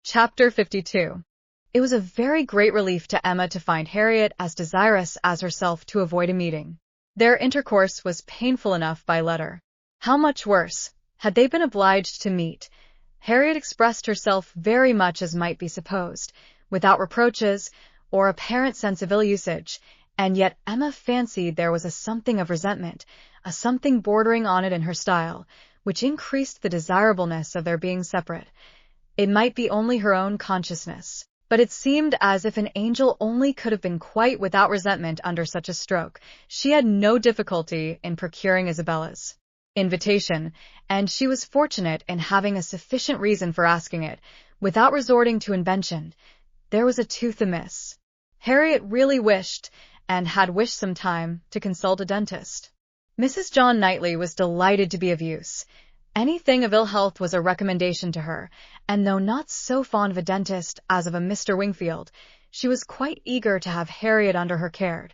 Chapter 52. It was a very great relief to Emma to find Harriet as desirous as herself to avoid a meeting. Their intercourse was painful enough by letter. How much worse, had they been obliged to meet? Harriet expressed herself very much as might be supposed, without reproaches or apparent sense of ill usage, and yet Emma fancied there was a something of resentment, a something bordering on it in her style, which increased the desirableness of their being separate. It might be only her own consciousness, but it seemed as if an angel only could have been quite without resentment under such a stroke. She had no difficulty in procuring Isabella's invitation, and she was fortunate in having a sufficient reason for asking it, without resorting to invention. There was a tooth amiss. Harriet really wished, and had wished some time, to consult a dentist. Mrs. John Knightley was delighted to be of use. Anything of ill health was a recommendation to her, and though not so fond of a dentist as of a Mr. Wingfield, she was quite eager to have Harriet under her care.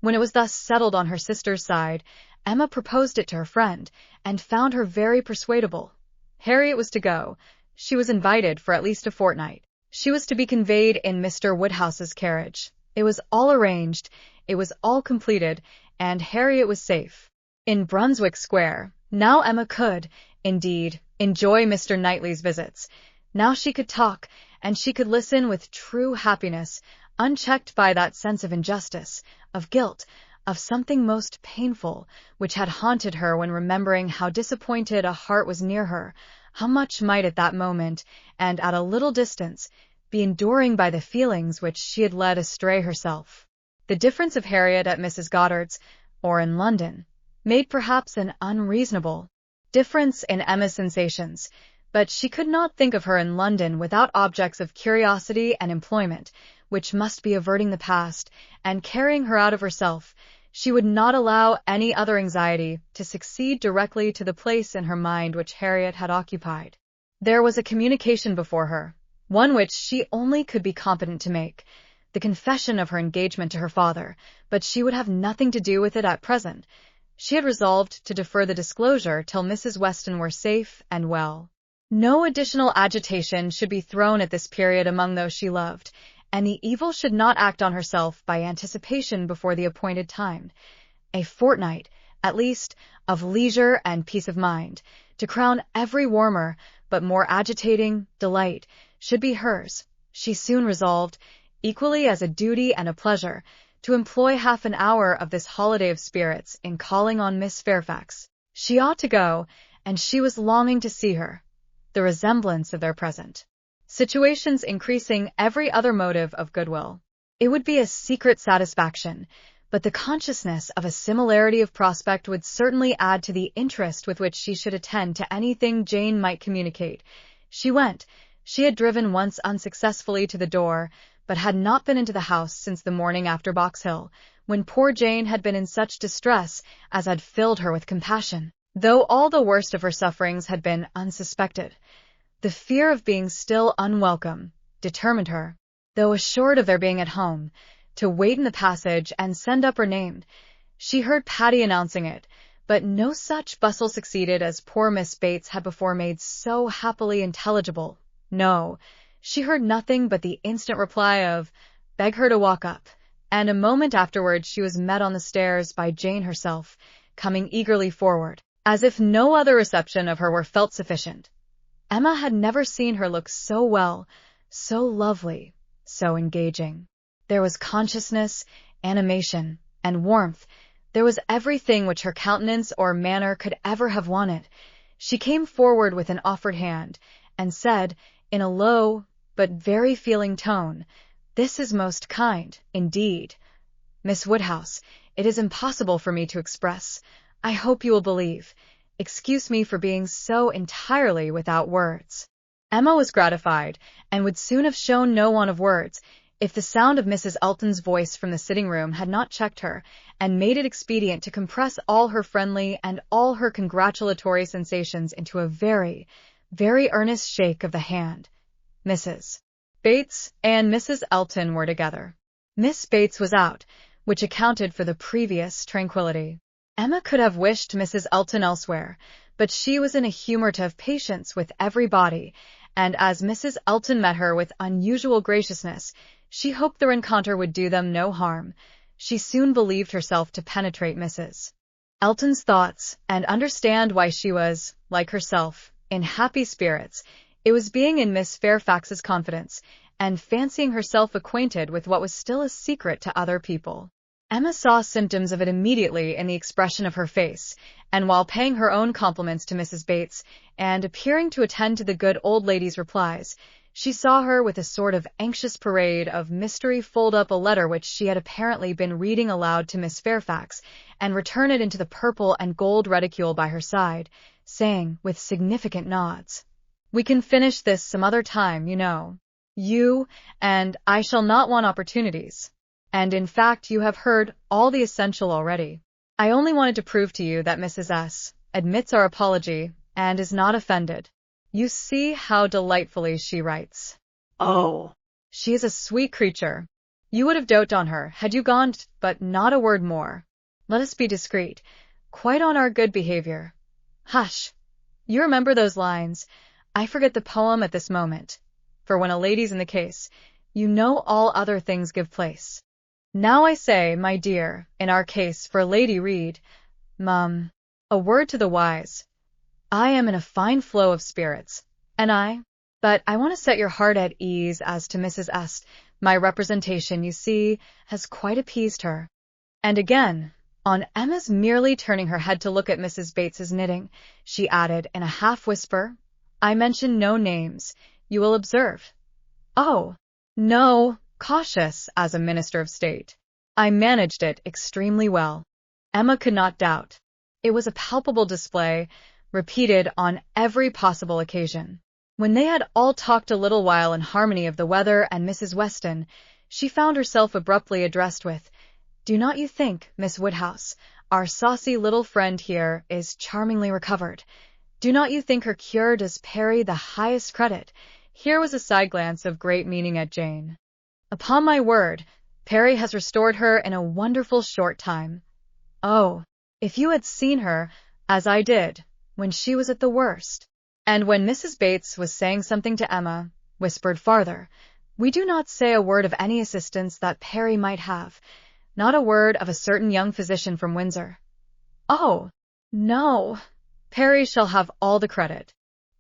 When it was thus settled on her sister's side, Emma proposed it to her friend, and found her very persuadable. Harriet was to go. She was invited for at least a fortnight. She was to be conveyed in Mr. Woodhouse's carriage. It was all arranged, it was all completed, and Harriet was safe. In Brunswick Square, now Emma could, indeed, enjoy Mr. Knightley's visits. Now she could talk, and she could listen with true happiness, unchecked by that sense of injustice, of guilt, of something most painful, which had haunted her when remembering how disappointed a heart was near her, how much might at that moment, and at a little distance, be enduring by the feelings which she had led astray herself. The difference of Harriet at Mrs. Goddard's, or in London, made perhaps an unreasonable difference in Emma's sensations, but she could not think of her in London without objects of curiosity and employment, which must be averting the past, and carrying her out of herself. She would not allow any other anxiety to succeed directly to the place in her mind which Harriet had occupied. There was a communication before her, one which she only could be competent to make, the confession of her engagement to her father, but she would have nothing to do with it at present. She had resolved to defer the disclosure till Mrs. Weston were safe and well. No additional agitation should be thrown at this period among those she loved, and the evil should not act on herself by anticipation before the appointed time. A fortnight, at least, of leisure and peace of mind, to crown every warmer, but more agitating, delight, should be hers. She soon resolved, equally as a duty and a pleasure, to employ half an hour of this holiday of spirits in calling on Miss Fairfax. She ought to go, and she was longing to see her. The resemblance of their present situations increasing every other motive of goodwill. It would be a secret satisfaction, but the consciousness of a similarity of prospect would certainly add to the interest with which she should attend to anything Jane might communicate. She went. She had driven once unsuccessfully to the door, but had not been into the house since the morning after Box Hill, when poor Jane had been in such distress as had filled her with compassion. Though all the worst of her sufferings had been unsuspected, the fear of being still unwelcome determined her, though assured of their being at home, to wait in the passage and send up her name. She heard Patty announcing it, but no such bustle succeeded as poor Miss Bates had before made so happily intelligible. No, she heard nothing but the instant reply of, "Beg her to walk up," and a moment afterwards she was met on the stairs by Jane herself, coming eagerly forward, as if no other reception of her were felt sufficient. Emma had never seen her look so well, so lovely, so engaging. There was consciousness, animation, and warmth. There was everything which her countenance or manner could ever have wanted. She came forward with an offered hand, and said, in a low, but very feeling tone, "This is most kind, indeed. Miss Woodhouse, it is impossible for me to express. I hope you will believe. Excuse me for being so entirely without words." Emma was gratified, and would soon have shown no want of words, if the sound of Mrs. Elton's voice from the sitting-room had not checked her, and made it expedient to compress all her friendly and all her congratulatory sensations into a very, very earnest shake of the hand. Mrs. Bates and Mrs. Elton were together. Miss Bates was out, which accounted for the previous tranquillity. Emma could have wished Mrs. Elton elsewhere, but she was in a humor to have patience with everybody, and as Mrs. Elton met her with unusual graciousness, she hoped the rencontre would do them no harm. She soon believed herself to penetrate Mrs. Elton's thoughts and understand why she was, like herself, in happy spirits. It was being in Miss Fairfax's confidence, and fancying herself acquainted with what was still a secret to other people. Emma saw symptoms of it immediately in the expression of her face, and while paying her own compliments to Mrs. Bates, and appearing to attend to the good old lady's replies, she saw her with a sort of anxious parade of mystery fold up a letter which she had apparently been reading aloud to Miss Fairfax, and return it into the purple and gold reticule by her side, saying, with significant nods, "We can finish this some other time, you know. You and I shall not want opportunities. And in fact you have heard all the essential already. I only wanted to prove to you that Mrs. S. admits our apology and is not offended. You see how delightfully she writes. Oh, she is a sweet creature. You would have doted on her had you gone, but not a word more. Let us be discreet, quite on our good behavior. Hush! You remember those lines. I forget the poem at this moment, for when a lady's in the case, you know all other things give place. Now I say, my dear, in our case, for Lady Reed, a word to the wise. I am in a fine flow of spirits, but I want to set your heart at ease as to Mrs. S. My representation, you see, has quite appeased her." And again, on Emma's merely turning her head to look at Mrs. Bates's knitting, she added in a half-whisper, "I mention no names, you will observe. Oh, no, cautious as a minister of state. I managed it extremely well." Emma could not doubt. It was a palpable display, repeated on every possible occasion. When they had all talked a little while in harmony of the weather and Mrs. Weston, she found herself abruptly addressed with, "Do not you think, Miss Woodhouse, our saucy little friend here is charmingly recovered? Do not you think her cure does Perry the highest credit?" Here was a side glance of great meaning at Jane. "Upon my word, Perry has restored her in a wonderful short time. Oh, if you had seen her, as I did, when she was at the worst." And when Mrs. Bates was saying something to Emma, whispered farther, "We do not say a word of any assistance that Perry might have, not a word of a certain young physician from Windsor. Oh, no, Perry shall have all the credit.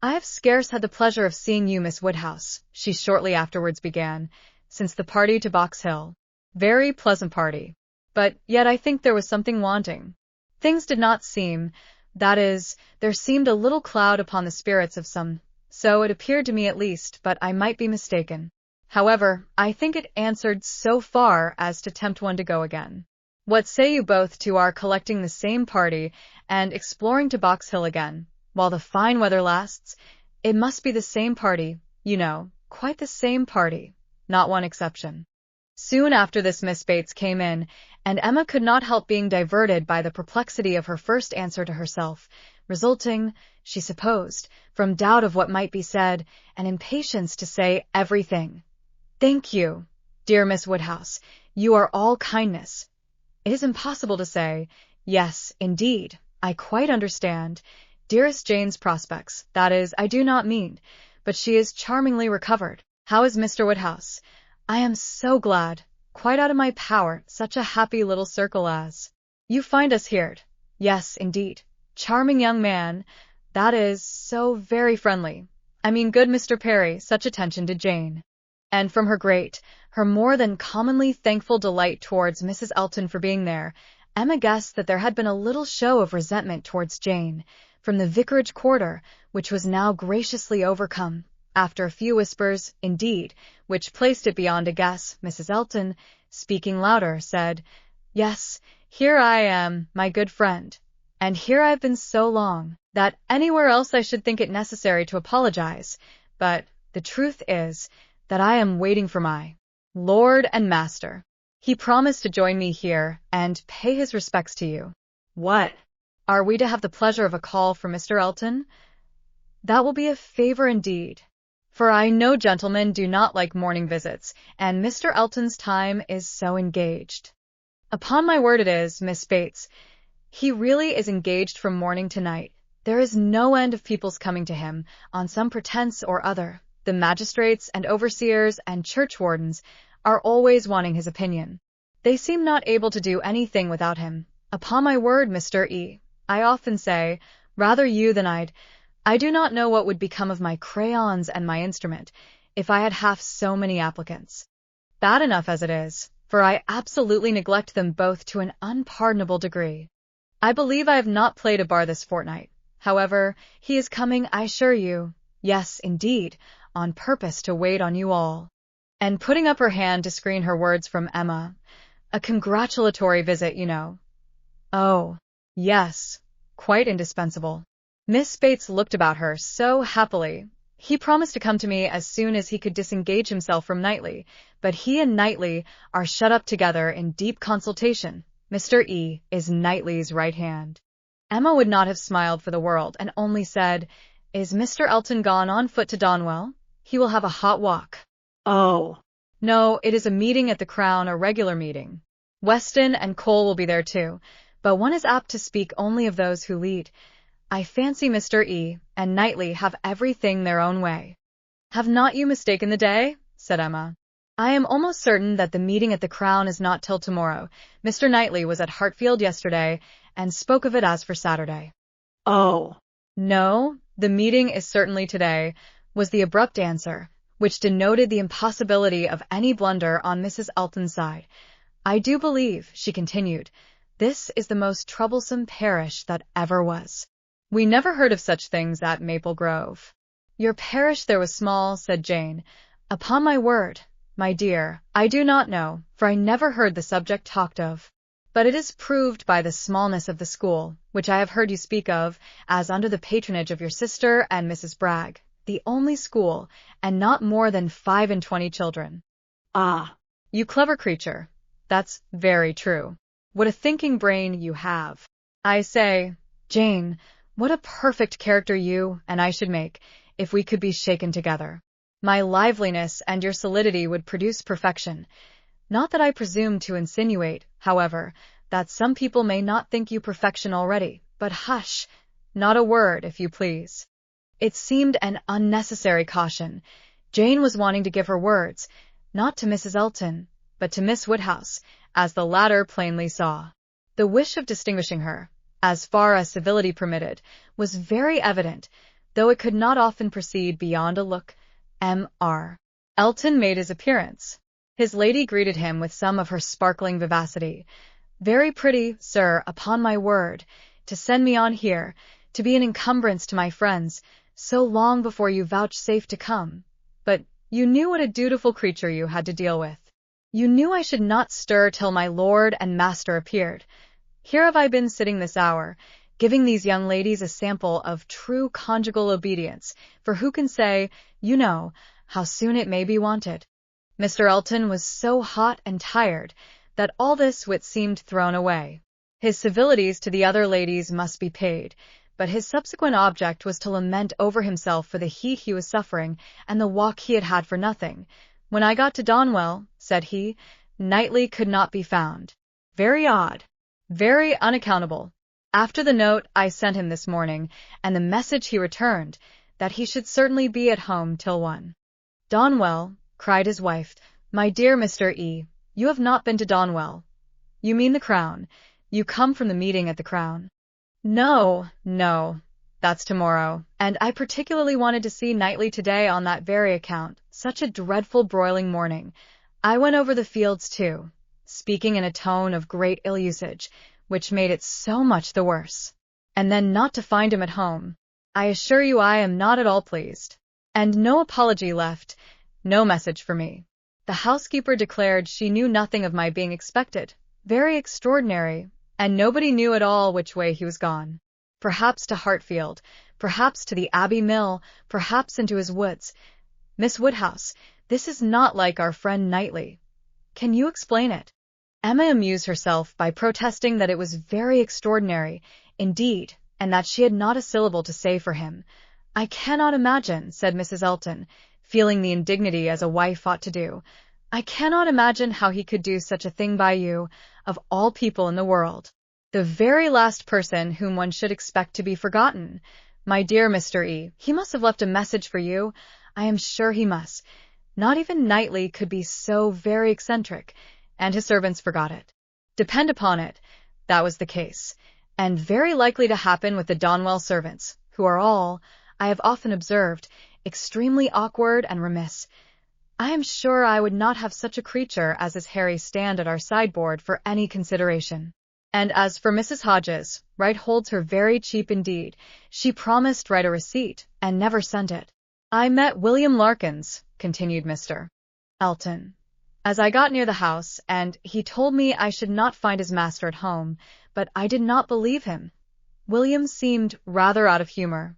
I have scarce had the pleasure of seeing you, Miss Woodhouse," she shortly afterwards began, "since the party to Box Hill. Very pleasant party. But yet I think there was something wanting. Things did not seem, that is, there seemed a little cloud upon the spirits of some, so it appeared to me at least, but I might be mistaken. However, I think it answered so far as to tempt one to go again. What say you both to our collecting the same party and exploring to Box Hill again, while the fine weather lasts? It must be the same party, you know, quite the same party, not one exception." Soon after this Miss Bates came in, and Emma could not help being diverted by the perplexity of her first answer to herself, resulting, she supposed, from doubt of what might be said, and impatience to say everything. "Thank you, dear Miss Woodhouse, you are all kindness. It is impossible to say, yes, indeed, I quite understand. Dearest Jane's prospects, that is, I do not mean, but she is charmingly recovered. How is Mr. Woodhouse? I am so glad, quite out of my power, such a happy little circle as you find us here. Yes, indeed, charming young man, that is, so very friendly. I mean good Mr. Perry, such attention to Jane." And from her more than commonly thankful delight towards Mrs. Elton for being there, Emma guessed that there had been a little show of resentment towards Jane, from the vicarage quarter, which was now graciously overcome. After a few whispers, indeed, which placed it beyond a guess, Mrs. Elton, speaking louder, said, "Yes, here I am, my good friend, and here I've been so long, that anywhere else I should think it necessary to apologize, but the truth is, that I am waiting for my lord and master. He promised to join me here, and pay his respects to you." "What? Are we to have the pleasure of a call from Mr. Elton?" "That will be a favor indeed. For I know gentlemen do not like morning visits, and Mr. Elton's time is so engaged." "Upon my word it is, Miss Bates. He really is engaged from morning to night. There is no end of people's coming to him, on some pretence or other, The magistrates and overseers and churchwardens are always wanting his opinion. They seem not able to do anything without him. Upon my word, Mr. E., I often say, rather you than I do not know what would become of my crayons and my instrument if I had half so many applicants. Bad enough as it is, for I absolutely neglect them both to an unpardonable degree. I believe I have not played a bar this fortnight. However, he is coming, I assure you. Yes, indeed, on purpose to wait on you all. And putting up her hand to screen her words from Emma, a congratulatory visit, you know. Oh, yes, quite indispensable. Miss Bates looked about her so happily. He promised to come to me as soon as he could disengage himself from Knightley, but he and Knightley are shut up together in deep consultation. Mr. E. is Knightley's right hand. Emma would not have smiled for the world, and only said, "Is Mr. Elton gone on foot to Donwell? He will have a hot walk." Oh. No, it is a meeting at the Crown, a regular meeting. Weston and Cole will be there too, but one is apt to speak only of those who lead. I fancy Mr. E. and Knightley have everything their own way. "Have not you mistaken the day?" said Emma. "I am almost certain that the meeting at the Crown is not till tomorrow. Mr. Knightley was at Hartfield yesterday, and spoke of it as for Saturday." Oh. "No, the meeting is certainly today," was the abrupt answer, which denoted the impossibility of any blunder on Mrs. Elton's side. "I do believe," she continued, "this is the most troublesome parish that ever was. We never heard of such things at Maple Grove." "Your parish there was small," said Jane. "Upon my word, my dear, I do not know, for I never heard the subject talked of. But it is proved by the smallness of the school, which I have heard you speak of, as under the patronage of your sister and Mrs. Bragg, the only school, and not more than 25 children." Ah. "You clever creature. That's very true. What a thinking brain you have. I say, Jane, what a perfect character you and I should make, if we could be shaken together. My liveliness and your solidity would produce perfection. Not that I presume to insinuate, however, that some people may not think you perfection already, but hush, not a word, if you please." It seemed an unnecessary caution. Jane was wanting to give her words, not to Mrs. Elton, but to Miss Woodhouse, as the latter plainly saw. The wish of distinguishing her, as far as civility permitted, was very evident, though it could not often proceed beyond a look. Mr. Elton made his appearance. His lady greeted him with some of her sparkling vivacity. "Very pretty, sir, upon my word, to send me on here, to be an encumbrance to my friends, so long before you vouchsafed to come. But you knew what a dutiful creature you had to deal with. You knew I should not stir till my lord and master appeared. Here have I been sitting this hour, giving these young ladies a sample of true conjugal obedience, for who can say, you know, how soon it may be wanted?" Mr. Elton was so hot and tired that all this wit seemed thrown away. His civilities to the other ladies must be paid, but his subsequent object was to lament over himself for the heat he was suffering and the walk he had had for nothing. "When I got to Donwell," said he, "Knightley could not be found. Very odd. Very unaccountable. After the note I sent him this morning, and the message he returned, that he should certainly be at home till 1. "Donwell," cried his wife. "My dear Mr. E., you have not been to Donwell. You mean the Crown. You come from the meeting at the Crown." "No, no, that's tomorrow, and I particularly wanted to see Knightley today on that very account. Such a dreadful broiling morning. I went over the fields too," speaking in a tone of great ill-usage, which made it so much the worse. "And then not to find him at home. I assure you I am not at all pleased. And no apology left, no message for me. The housekeeper declared she knew nothing of my being expected. Very extraordinary. And nobody knew at all which way he was gone. Perhaps to Hartfield, perhaps to the Abbey Mill, perhaps into his woods. Miss Woodhouse, this is not like our friend Knightley. Can you explain it?" Emma amused herself by protesting that it was very extraordinary, indeed, and that she had not a syllable to say for him. "I cannot imagine," said Mrs. Elton, feeling the indignity as a wife ought to do. "I cannot imagine how he could do such a thing by you, of all people in the world. The very last person whom one should expect to be forgotten. My dear Mr. E., he must have left a message for you. I am sure he must. Not even Knightley could be so very eccentric, and his servants forgot it. Depend upon it, that was the case, and very likely to happen with the Donwell servants, who are all, I have often observed, extremely awkward and remiss. I am sure I would not have such a creature as is Harry stand at our sideboard for any consideration. And as for Mrs. Hodges, Wright holds her very cheap indeed. She promised write a receipt, and never sent it. I met William Larkins, continued Mr. Elton, as I got near the house, and he told me I should not find his master at home, but I did not believe him. William seemed rather out of humor.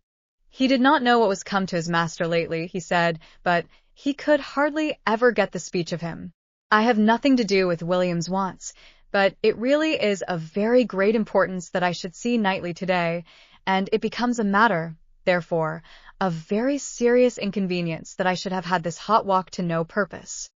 He did not know what was come to his master lately, he said, but he could hardly ever get the speech of him. I have nothing to do with William's wants, but it really is of very great importance that I should see Knightley today, and it becomes a matter, therefore, of very serious inconvenience that I should have had this hot walk to no purpose.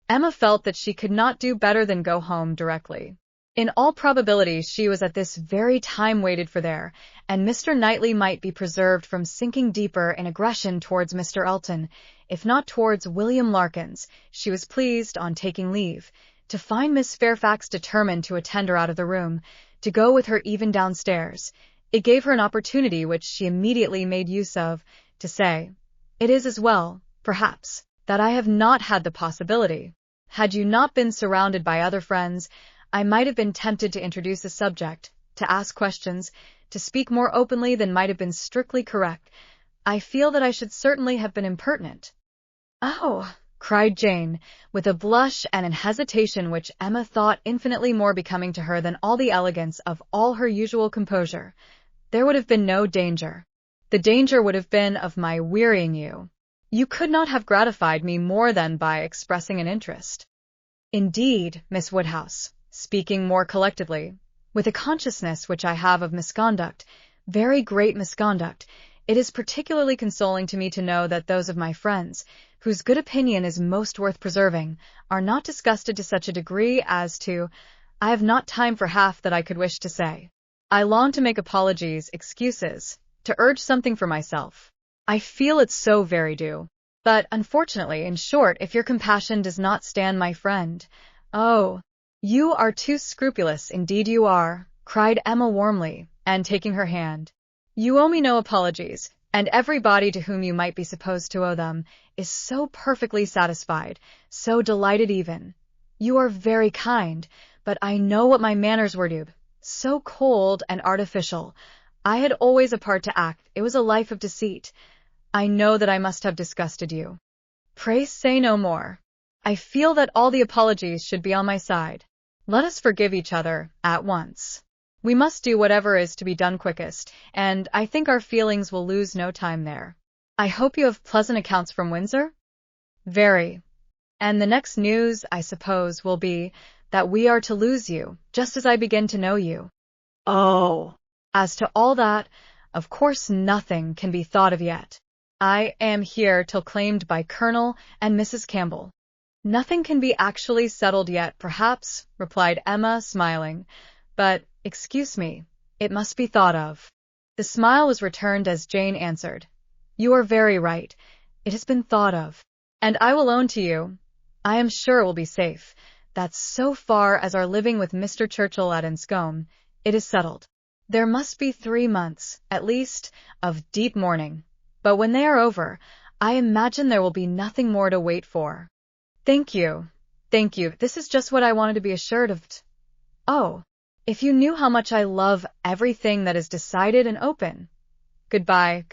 Emma felt that she could not do better than go home directly. In all probability she was at this very time waited for there, and Mr. Knightley might be preserved from sinking deeper in aggression towards Mr. Elton, if not towards William Larkins. She was pleased, on taking leave, to find Miss Fairfax determined to attend her out of the room, to go with her even downstairs. It gave her an opportunity which she immediately made use of, to say, "It is as well, perhaps, that I have not had the possibility. Had you not been surrounded by other friends, I might have been tempted to introduce a subject, to ask questions, to speak more openly than might have been strictly correct. I feel that I should certainly have been impertinent." "Oh!" cried Jane, with a blush and an hesitation which Emma thought infinitely more becoming to her than all the elegance of all her usual composure. "There would have been no danger. The danger would have been of my wearying you. You could not have gratified me more than by expressing an interest." "Indeed, Miss Woodhouse, speaking more collectedly, with a consciousness which I have of misconduct, very great misconduct, it is particularly consoling to me to know that those of my friends, whose good opinion is most worth preserving, are not disgusted to such a degree as to— I have not time for half that I could wish to say. I long to make apologies, excuses, to urge something for myself. I feel it so very due. But, unfortunately, in short, if your compassion does not stand my friend— Oh, you are too scrupulous, indeed you are," cried Emma warmly, and taking her hand. "You owe me no apologies, and everybody to whom you might be supposed to owe them is so perfectly satisfied, so delighted even. You are very kind, but I know what my manners were to. So cold and artificial. I had always a part to act. It was a life of deceit. I know that I must have disgusted you. Pray say no more. I feel that all the apologies should be on my side. Let us forgive each other at once. We must do whatever is to be done quickest, and I think our feelings will lose no time there. I hope you have pleasant accounts from Windsor?" "Very. And the next news, I suppose, will be that we are to lose you, just as I begin to know you." "Oh!" "As to all that, of course nothing can be thought of yet. I am here till claimed by Colonel and Mrs. Campbell. Nothing can be actually settled yet, perhaps," replied Emma, smiling. "But, excuse me, it must be thought of." The smile was returned as Jane answered, "You are very right. It has been thought of. And I will own to you, I am sure it will be safe, that so far as our living with Mr. Churchill at Enscombe, it is settled. There must be 3 months, at least, of deep mourning, but when they are over, I imagine there will be nothing more to wait for." Thank you. This is just what I wanted to be assured of. Oh, if you knew how much I love everything that is decided and open. Goodbye.